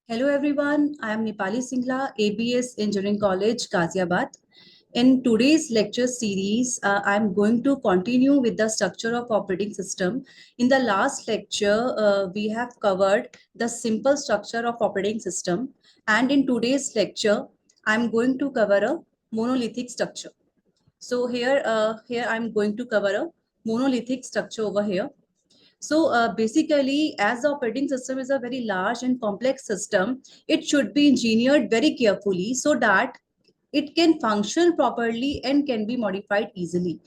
Hello everyone, I am Nipali Singla, ABS Engineering College, Ghaziabad. In today's lecture series, I am going to continue with the structure of operating system. In the last lecture, we have covered the simple structure of operating system, and in today's lecture, I am going to cover a monolithic structure. So here I am going to cover a monolithic structure over here. So basically, as the operating system is a very large and complex system, it should be engineered very carefully so that it can function properly and can be modified easily.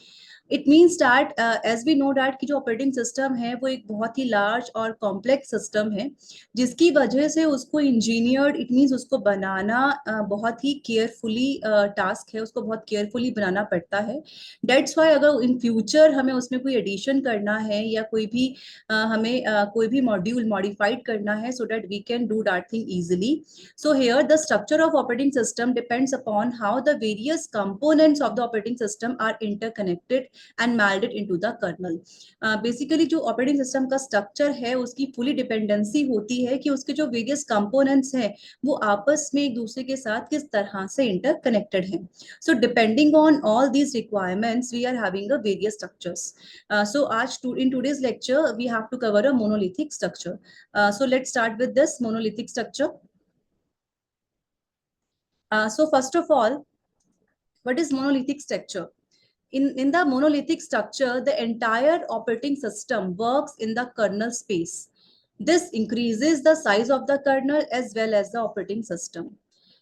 It means that as we know that कि जो operating system है वो एक बहुत ही large और complex system है, जिसकी वजह से उसको इंजीनियर्ड इट मीन्स उसको बनाना बहुत ही केयरफुली टास्क है, उसको बहुत केयरफुली बनाना पड़ता है. डेट्स वाई अगर इन फ्यूचर हमें उसमें कोई एडिशन करना है या कोई भी हमें कोई भी मॉड्यूल मॉडिफाइड करना है, so that we can do that thing easily. So here the structure of operating system depends upon how the various components of the operating system are interconnected and melded into the kernel. Basically जो operating system का structure है उसकी fully dependency होती है कि उसके जो various components हैं वो आपस में एक दूसरे के साथ किस तरह से interconnected हैं. So depending on all these requirements we are having a various structures. So in today's lecture we have to cover a monolithic structure. So let's start with this monolithic structure. So first of all, what is monolithic structure? In the monolithic structure, the entire operating system works in the kernel space. This increases the size of the kernel as well as the operating system.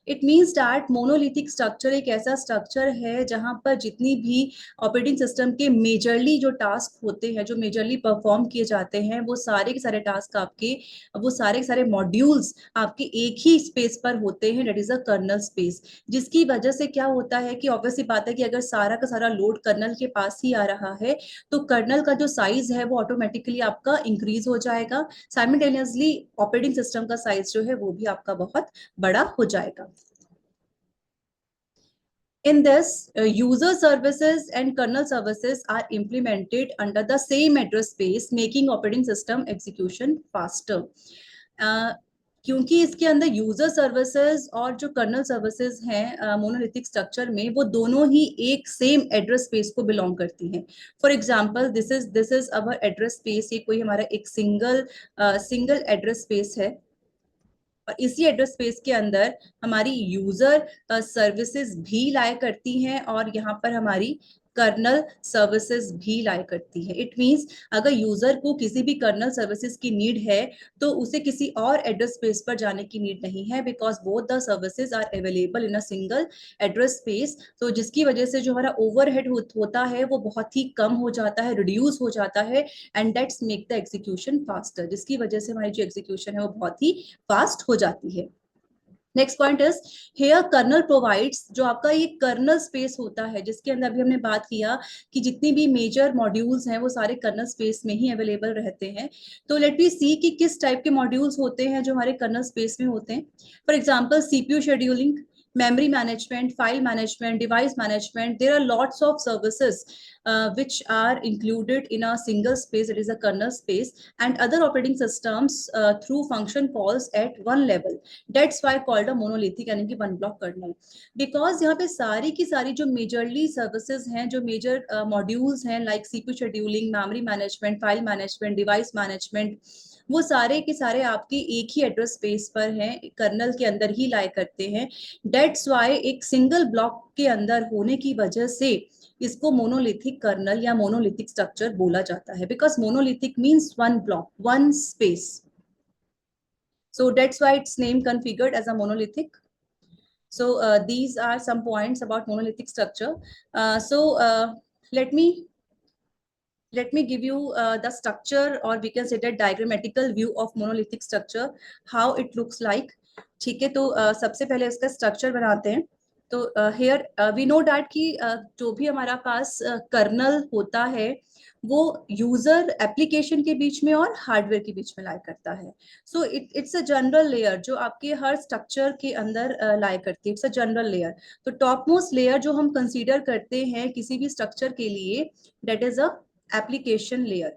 It means that monolithic structure एक ऐसा structure है जहां पर जितनी भी operating system के majorly जो task होते हैं, जो मेजरली परफॉर्म किए जाते हैं, वो सारे के सारे टास्क आपके, वो सारे के सारे मॉड्यूल्स आपके एक ही स्पेस पर होते हैं, that is a kernel space. जिसकी वजह से क्या होता है कि ऑब्वियसली बात है कि अगर सारा का सारा लोड कर्नल के पास ही आ रहा है तो कर्नल का जो साइज है वो ऑटोमेटिकली आपका इंक्रीज हो जाएगा. साइमल्टेनियसली ऑपरेटिंग सिस्टम का साइज जो है वो भी आपका बहुत बड़ा हो जाएगा. In this, user services and kernel services are implemented under the same address space, making operating system execution faster. क्योंकि इसके अंदर यूजर सर्विसेज और जो कर्नल सर्विसेज हैं मोनोलिथिक स्ट्रक्चर में, वो दोनों ही एक सेम एड्रेस स्पेस को बिलोंग करती हैं. For example this is our address space. ये कोई हमारा एक सिंगल एड्रेस स्पेस है और इसी एड्रेस स्पेस के अंदर हमारी यूजर सर्विसेज भी लाया करती हैं और यहाँ पर हमारी कर्नल सर्विसेज भी लाया करती है. इट मींस अगर यूजर को किसी भी कर्नल सर्विसेज की नीड है तो उसे किसी और एड्रेस स्पेस पर जाने की नीड नहीं है, because both the services are available in a single address space. तो जिसकी वजह से जो हमारा ओवरहेड होता है वो बहुत ही कम हो जाता है, रिड्यूस हो जाता है, and that's make the execution faster. जिसकी वजह से हमारी जो एग्जीक्यूशन है वो बहुत ही फास्ट हो जाती है. Next point is here kernel provides. जो आपका ये कर्नल स्पेस होता है जिसके अंदर अभी हमने बात किया कि जितनी भी मेजर मॉड्यूल्स हैं वो सारे कर्नल स्पेस में ही अवेलेबल रहते हैं. तो लेट वी सी कि किस टाइप के मॉड्यूल्स होते हैं जो हमारे कर्नल स्पेस में होते हैं. For example CPU scheduling, memory management, file management, device management. There are lots of services which are included in a single space, it is a kernel space, and other operating systems through function calls at one level. That's why called a monolithic यानी कि one block kernel. Because यहाँ पे सारी की सारी जो majorly services हैं, जो major modules हैं like CPU scheduling, memory management, file management, device management, वो सारे के सारे आपके एक ही एड्रेस स्पेस पर हैं, कर्नल के अंदर ही लाया करते हैं. डेट्स वाई एक सिंगल ब्लॉक के अंदर होने की वजह से इसको मोनोलिथिक कर्नल या मोनोलिथिक स्ट्रक्चर बोला जाता है, because monolithic means one block, one space. So that's why it's name configured as a monolithic. So these are some points about monolithic structure. Let me give you the structure, or we can say that diagrammatical view of monolithic structure, how it looks like. ठीक है, तो सबसे पहले इसका structure बनाते हैं. तो here we know that कि जो भी हमारा पास कर्नल होता है वो यूजर एप्लीकेशन के बीच में और हार्डवेयर के बीच में लाया करता है. So it's a general layer जो आपके हर स्ट्रक्चर के अंदर लाया करती है. It's a general layer. तो टॉप मोस्ट लेयर जो हम कंसीडर करते हैं किसी भी स्ट्रक्चर के लिए, that is a application layer.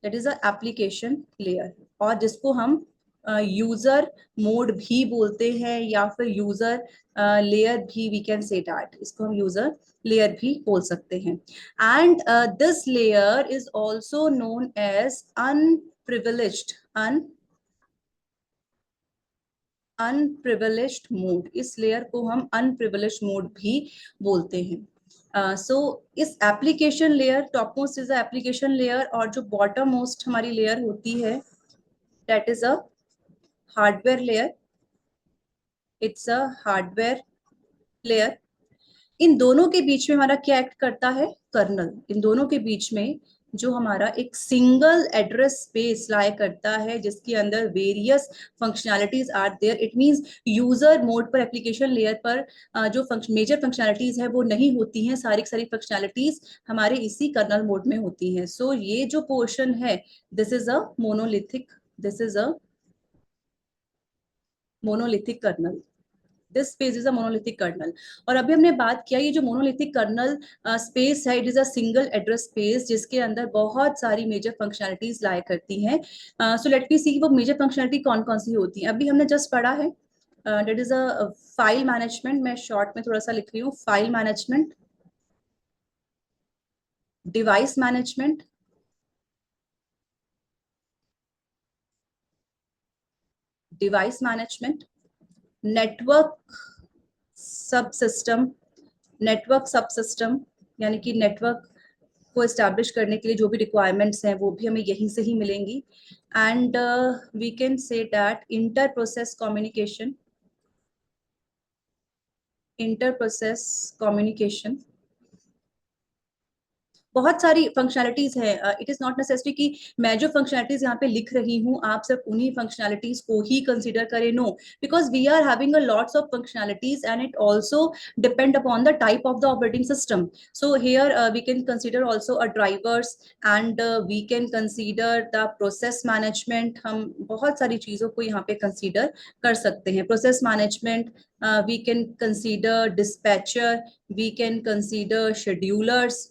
That is a application layer, और जिसको हम यूजर मोड भी बोलते हैं या फिर यूजर लेयर भी, वी कैन से दैट, इसको हम यूजर लेयर भी बोल सकते हैं. And this layer is also known as unprivileged, unprivileged mode. इस लेयर को हम अनप्रिविलेज्ड मोड भी बोलते हैं. सो इस application layer, top most is the application layer, और जो बॉटम मोस्ट हमारी लेयर होती है that is a hardware layer. It's a hardware layer. इन दोनों के बीच में हमारा क्या एक्ट करता है? कर्नल. इन दोनों के बीच में जो हमारा एक सिंगल एड्रेस स्पेस लाया करता है जिसके अंदर various functionalities are there. It means user mode पर, एप्लीकेशन लेयर पर जो मेजर फंक्शनैलिटीज है वो नहीं होती हैं. सारी सारी फंक्शनैलिटीज हमारे इसी कर्नल मोड में होती हैं. सो ये जो पोर्शन है, this is a monolithic, this is a monolithic kernel. This space is a monolithic kernel. और अभी हमने बात किया ये जो मोनोलिथिक कर्नल स्पेस है, it is a single address space जिसके अंदर बहुत सारी मेजर फंक्शनैलिटीज लाया करती हैं. सो लेट मी सी वो मेजर फंक्शनैलिटी कौन कौन सी होती है. अभी हमने जस्ट पढ़ा है that is a file management. मैं शॉर्ट में थोड़ा सा लिख रही हूँ. File management, device management, device management, network सब सिस्टम, नेटवर्क सब सिस्टम, यानी कि नेटवर्क को एस्टैब्लिश करने के लिए जो भी रिक्वायरमेंट्स हैं वो भी हमें यहीं से ही मिलेंगी. And we can say that inter process communication, inter process communication. बहुत सारी फंक्शनैलिटीज है. इट इज नॉट नेसेसरी कि मैं जो फंक्शनैलिटीज यहाँ पे लिख रही हूँ आप सिर्फ उन्हीं फंक्शनैलिटीज को ही कंसीडर करें. No, because we are having a lots of functionalities and it also depend upon the type of the operating system. So here we can consider also a drivers and we can consider the process management. हम बहुत सारी चीजों को यहाँ पे consider कर सकते हैं. Process management, we can consider dispatcher, we can consider schedulers.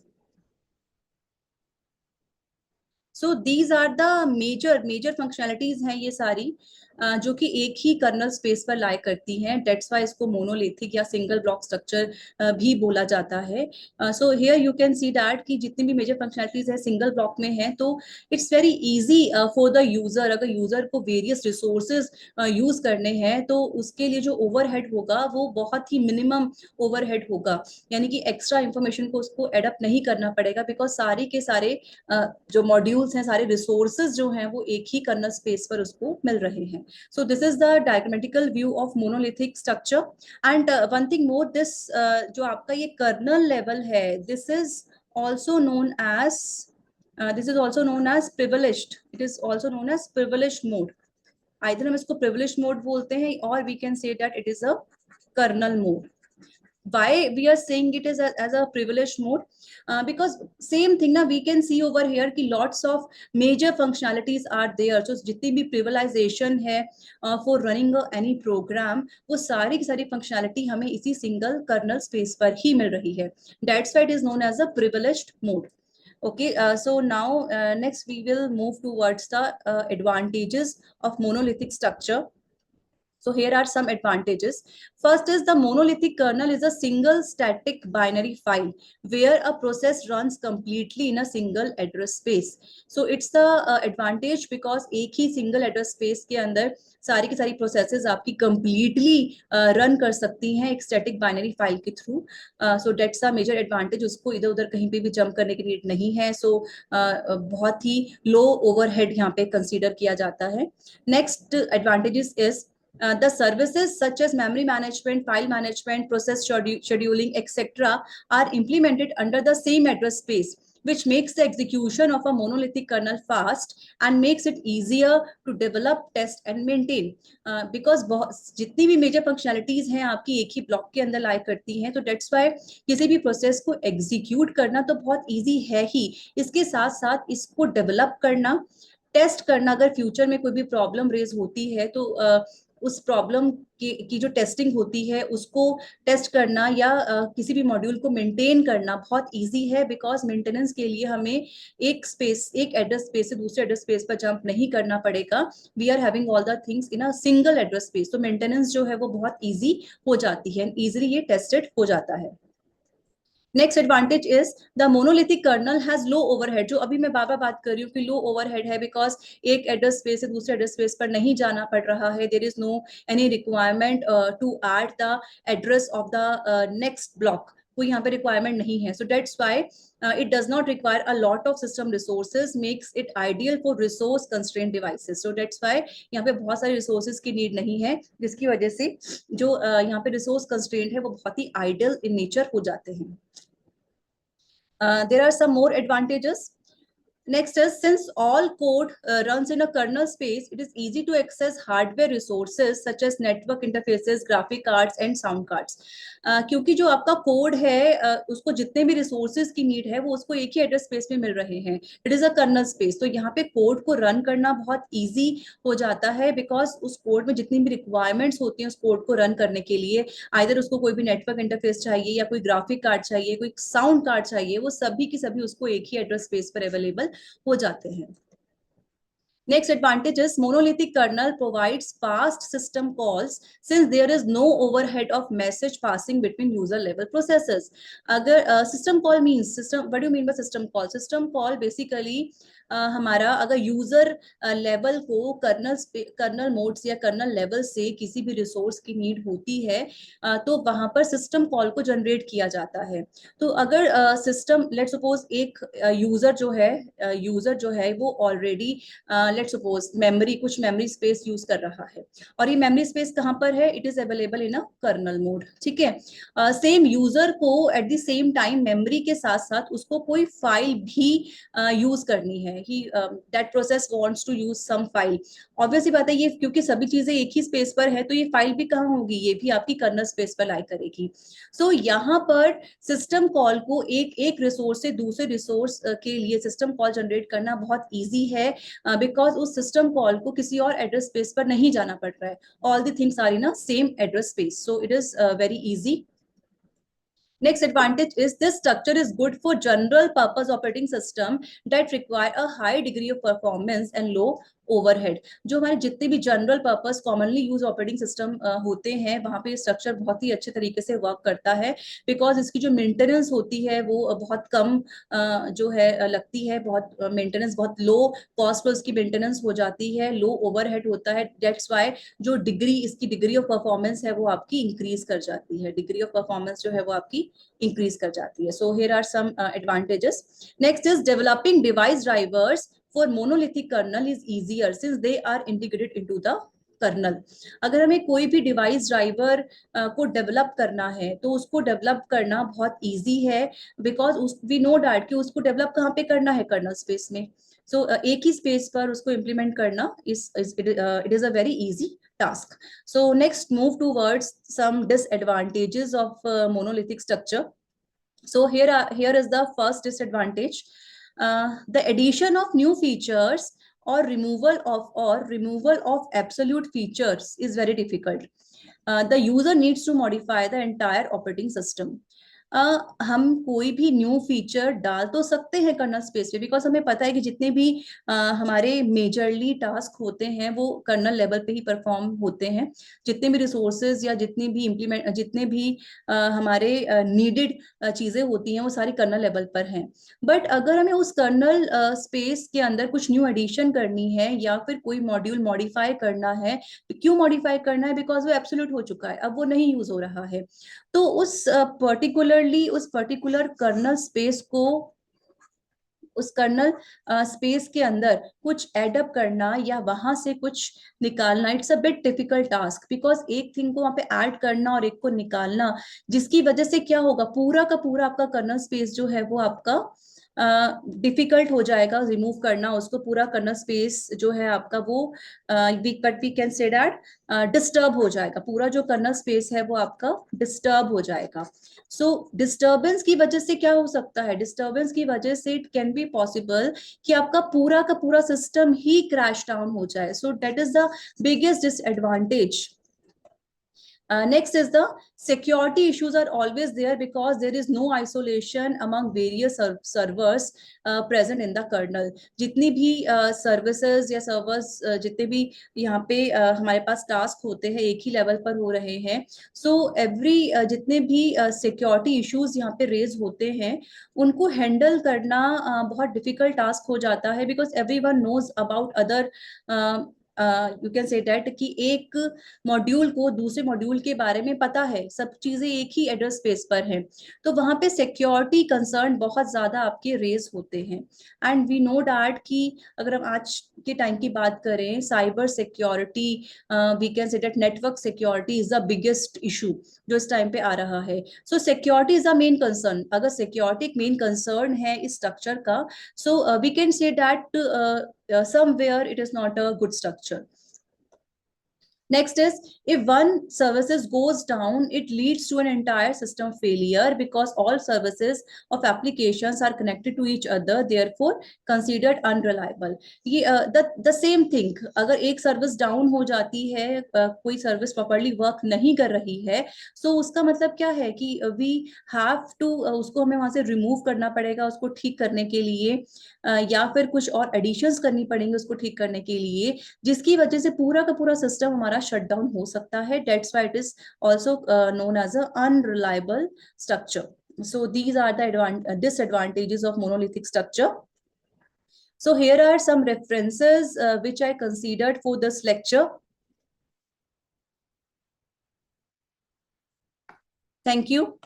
So these are the major functionalities हैं ये सारी जो कि एक ही कर्नल स्पेस पर लाई करती हैं. डेट्स वाई इसको मोनोलिथिक या सिंगल ब्लॉक स्ट्रक्चर भी बोला जाता है. So here you can see that कि जितनी भी मेजर फंक्शनैलिटीज है सिंगल ब्लॉक में है, तो it's very easy for the user. अगर यूजर को वेरियस रिसोर्सेज यूज करने हैं तो उसके लिए जो ओवरहेड होगा वो बहुत ही मिनिमम ओवरहेड होगा. यानी कि एक्स्ट्रा इंफॉर्मेशन को उसको एडअप नहीं करना पड़ेगा बिकॉज सारे के सारे जो मॉड्यूल्स हैं, सारे रिसोर्सेज जो हैं वो एक ही कर्नल स्पेस पर उसको मिल रहे हैं. So this is the diagrammatical view of monolithic structure. And one thing more, this जो आपका ये कर्नल लेवल है, this is also known as this is also known as privileged. It is also known as privileged mode. Either हम इसको privileged mode बोलते हैं और we can say that it is a kernel mode. Why we are saying it is as a privileged mode? Because same thing na, we can see over here कि lots of major functionalities are there. So जितनी भी privilegization है for running any program, वो सारी की सारी functionality हमें इसी single kernel space पर ही मिल रही है. That's why it is known as a privileged mode. Okay, so now next we will move towards the advantages of monolithic structure. So here are some advantages. First is the monolithic kernel is a single static binary file where a process runs completely in a single address space. So it's the advantage because एक ही single address space के अंदर सारी की सारी processes आपकी completely run कर सकती हैं एक स्टैटिक बाइनरी फाइल के थ्रू. So that's a major advantage. उसको इधर उधर कहीं पे भी जंप करने की नीड नहीं है. सो बहुत ही लो ओवरहेड यहाँ पे कंसीडर किया जाता है. Next advantages is the services such as memory management, file management, process scheduling, etc. are implemented under the same address space, which makes the execution of a monolithic kernel fast and makes it easier to develop, test and maintain. Because जितनी भी major functionalities हैं आपकी एक ही block के अंदर lie करती हैं, तो that's why किसी भी process को execute करना तो बहुत easy है ही. इसके साथ साथ इसको develop करना, टेस्ट करना, अगर फ्यूचर में कोई भी प्रॉब्लम रेज होती है तो उस प्रॉब्लम की जो टेस्टिंग होती है उसको टेस्ट करना या किसी भी मॉड्यूल को मेंटेन करना बहुत इजी है, बिकॉज मेंटेनेंस के लिए हमें एक एड्रेस स्पेस से दूसरे एड्रेस स्पेस पर जंप नहीं करना पड़ेगा. We are having all the things in a single address space, तो मेंटेनेंस जो है वो बहुत इजी हो जाती है, इजीली ये टेस्टेड हो जाता है. Next advantage is the monolithic kernel has low overhead. जो अभी मैं बार बार बात कर रही हूँ कि लो ओवरहेड है, बिकॉज एक एड्रेस स्पेस से दूसरे एड्रेस स्पेस पर नहीं जाना पड़ रहा है. There is no any requirement to add the address of the next block. कोई यहाँ पे रिक्वायरमेंट नहीं है. So that's why it does not require a lot of system resources, makes it ideal for resource constrained devices. So that's why यहाँ पे बहुत सारे resources की need नहीं है, जिसकी वजह से जो यहाँ पे resource constrained है वो बहुत ही ideal in nature हो जाते हैं. There are some more advantages. Next is, since all code runs in a kernel space, it is easy to access hardware resources such as network interfaces, graphic cards and sound cards. क्योंकि जो आपका code है उसको जितने भी resources की need है वो उसको एक ही एड्रेस स्पेस में मिल रहे हैं. It is a kernel space, तो यहाँ पे कोड को रन करना बहुत इजी हो जाता है, बिकॉज उस कोड में जितनी भी रिक्वायरमेंट्स होती हैं उस कोड को रन करने के लिए, आइदर उसको कोई भी नेटवर्क इंटरफेस चाहिए या कोई ग्राफिक कार्ड चाहिए, कोई साउंड कार्ड चाहिए, वो सभी की सभी उसको एक ही एड्रेस स्पेस पर अवेलेबल हो जाते हैं. Next advantage is monolithic kernel provides fast system calls since there is no overhead of message passing between user level processes. अगर system call means system, what do you mean by system call? System call basically हमारा अगर user level को colonel modes या kernel level से किसी भी resource की need होती है तो वहां पर सिस्टम कॉल को जनरेट किया जाता है. तो अगर सिस्टम लेट सपोज एक यूजर जो है वो ऑलरेडी लेट सपोज कुछ मेमोरी स्पेस यूज कर रहा है, और ये मेमोरी स्पेस कहाँ पर है? It is available in a kernel mode. ठीक है. सेम यूजर को at the same time memory के साथ साथ उसको कोई फाइल भी यूज करनी है. He that process wants to use some file. Obviously बात है, ये क्योंकि सभी चीजें एक ही स्पेस पर है तो ये फाइल भी कहाँ होगी? ये भी आपकी कर्नल स्पेस पर लाई करेगी. सो यहाँ पर सिस्टम कॉल को एक रिसोर्स से दूसरे रिसोर्स के लिए सिस्टम कॉल जनरेट करना बहुत इजी है, बिकॉज उस सिस्टम कॉल को किसी और एड्रेस स्पेस पर नहीं जाना पड़ रहा है. All the things are in a same address space, so it is very easy. Next advantage is this structure is good for general purpose operating system that require a high degree of performance and low overhead. जो हमारे जितने भी general purpose commonly use operating system होते हैं वहां पे structure बहुत ही अच्छे तरीके से वर्क करता है, बिकॉज इसकी जो मेंटेनेंस होती है वो बहुत कम जो है लगती है. बहुत मेंटेनेंस बहुत लो कॉस्ट पर उसकी मेंटेनेंस हो जाती है, लो ओवरहेड होता है. डेट्स वाई जो इसकी डिग्री ऑफ परफॉर्मेंस है वो आपकी इंक्रीज कर जाती है. डिग्री ऑफ परफॉर्मेंस जो है वो आपकी इंक्रीज कर जाती है. So here are some advantages. Next is developing device drivers for monolithic kernel is easier since they are integrated into the kernel. अगर हमें कोई भी डिवाइस ड्राइवर को डेवलप करना है तो उसको डेवलप करना बहुत इजी है, बिकॉज वी नो डैट कि उसको डेवलप कहाँ पे करना है? कर्नल स्पेस में. सो एक ही स्पेस पर उसको इम्प्लीमेंट करना it is a very easy task. So next move towards some disadvantages of monolithic structure. So here is the first disadvantage. The addition of new features or removal of absolute features is very difficult. The user needs to modify the entire operating system. हम कोई भी new feature डाल तो सकते हैं kernel space पे, because हमें पता है कि जितने भी हमारे मेजरली टास्क होते हैं वो कर्नल लेवल पे ही परफॉर्म होते हैं. जितने भी रिसोर्सेज या जितने भी हमारे नीडेड चीजें होती हैं वो सारी कर्नल लेवल पर हैं. बट अगर हमें उस कर्नल स्पेस के अंदर कुछ न्यू एडिशन करनी है या फिर कोई मॉड्यूल मॉडिफाई करना है, तो क्यों मॉडिफाई करना है? बिकॉज वो एब्सोल्यूट हो चुका है, अब वो नहीं यूज हो रहा है. तो उस पर्टिकुलर कर्नल स्पेस को उस कर्नल स्पेस के अंदर कुछ एडअप करना या वहां से कुछ निकालना, it's a bit difficult task, because एक थिंग को वहां पे ऐड करना और एक को निकालना, जिसकी वजह से क्या होगा? पूरा का पूरा आपका कर्नल स्पेस जो है वो आपका डिफिकल्ट हो जाएगा रिमूव करना उसको, पूरा कर्नल स्पेस जो है आपका वो we can say that disturb हो जाएगा, पूरा जो कर्नल स्पेस है वो आपका डिस्टर्ब हो जाएगा। सो डिस्टर्बेंस की वजह से क्या हो सकता है, डिस्टर्बेंस की वजह से इट कैन बी पॉसिबल कि आपका पूरा का पूरा सिस्टम ही क्रैश डाउन हो जाए। So that is the biggest disadvantage. Next is the security issues are always there because there is no isolation among various servers present in the kernel. जितनी भी services या servers जितने भी यहाँ पे हमारे पास task होते हैं एक ही level पर हो रहे हैं, so every जितने भी security issues यहाँ पे raise होते हैं उनको handle करना बहुत difficult task हो जाता है, because everyone knows about other you can say that कि एक मॉड्यूल को दूसरे मॉड्यूल के बारे में पता है, सब चीजें एक ही एड्रेस स्पेस पर हैं, तो वहां पे सिक्योरिटी कंसर्न बहुत ज्यादा आपके रेज होते हैं। एंड वी नो दैट कि अगर हम आज के टाइम की बात करें, cyber security, we can say that network security is the biggest issue जो इस टाइम पे आ रहा है। So security is the main concern. अगर सिक्योरिटी एक मेन कंसर्न है इस स्ट्रक्चर का, so we can say that somewhere it is not a good structure. Next is, if one services goes down, it leads to an entire system failure because all services of applications are connected to each other, therefore considered unreliable. ये the same thing, अगर एक service down हो जाती है, कोई service properly work नहीं कर रही है, so उसका मतलब क्या है कि we have to उसको हमें वहां से रिमूव करना पड़ेगा उसको ठीक करने के लिए, या फिर कुछ और एडिशंस करनी पड़ेंगे उसको ठीक करने के लिए, जिसकी वजह से पूरा का पूरा सिस्टम हमारा शट डाउन हो सकता है। That's why it is also known as a unreliable structure. So these are the disadvantages of monolithic structure. So here are some references which I considered for this lecture. Thank you.